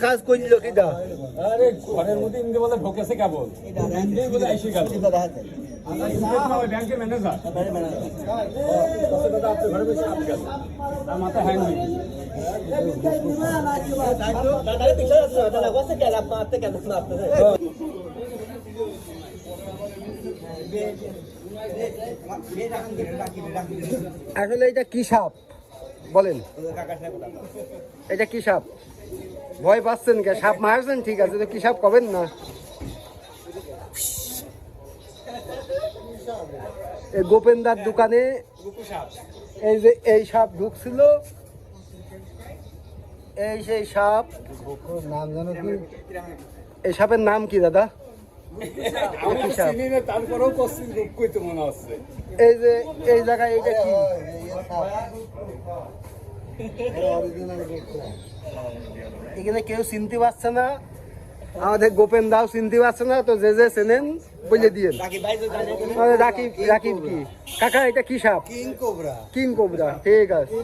কাজ করলো কিটা? আরে ঘরের মধ্যে ইনকে বলে ঢোকেছে কেবল ইনকে বলে আইসি গেল ব্যাংকের ম্যানেজার আপনি ঘরে বসে আপ গেল আর মাথা হ্যাং হয়ে আসলে এটা কি সাপ বলেন? এটা কি সাপ? ভয় পাচ্ছেন কে? সাপ মারছেন ঠিক আছে, তো কি সাপ কবেন না? এই গোপেন্দার দোকানে এই যে এই সাপ ঢুকছিল, এই সেই সাপ। নাম জানো কি? এই সাপের নাম কি দাদা? তারপরেও পশ্চিম রূপ কইতে মনে হচ্ছে। এই যে এই জায়গায় এইটা কি? এখানে কেউ চিনতে পারছে না, আমাদের গোপেন দাও চিনতে পারছে না, তো যে যে চেনেন বলে দিয়ে রাকিব। রাকিব কি কাকা? এটা কি সাপ? King cobra. কিং কোবরা, ঠিক আছে।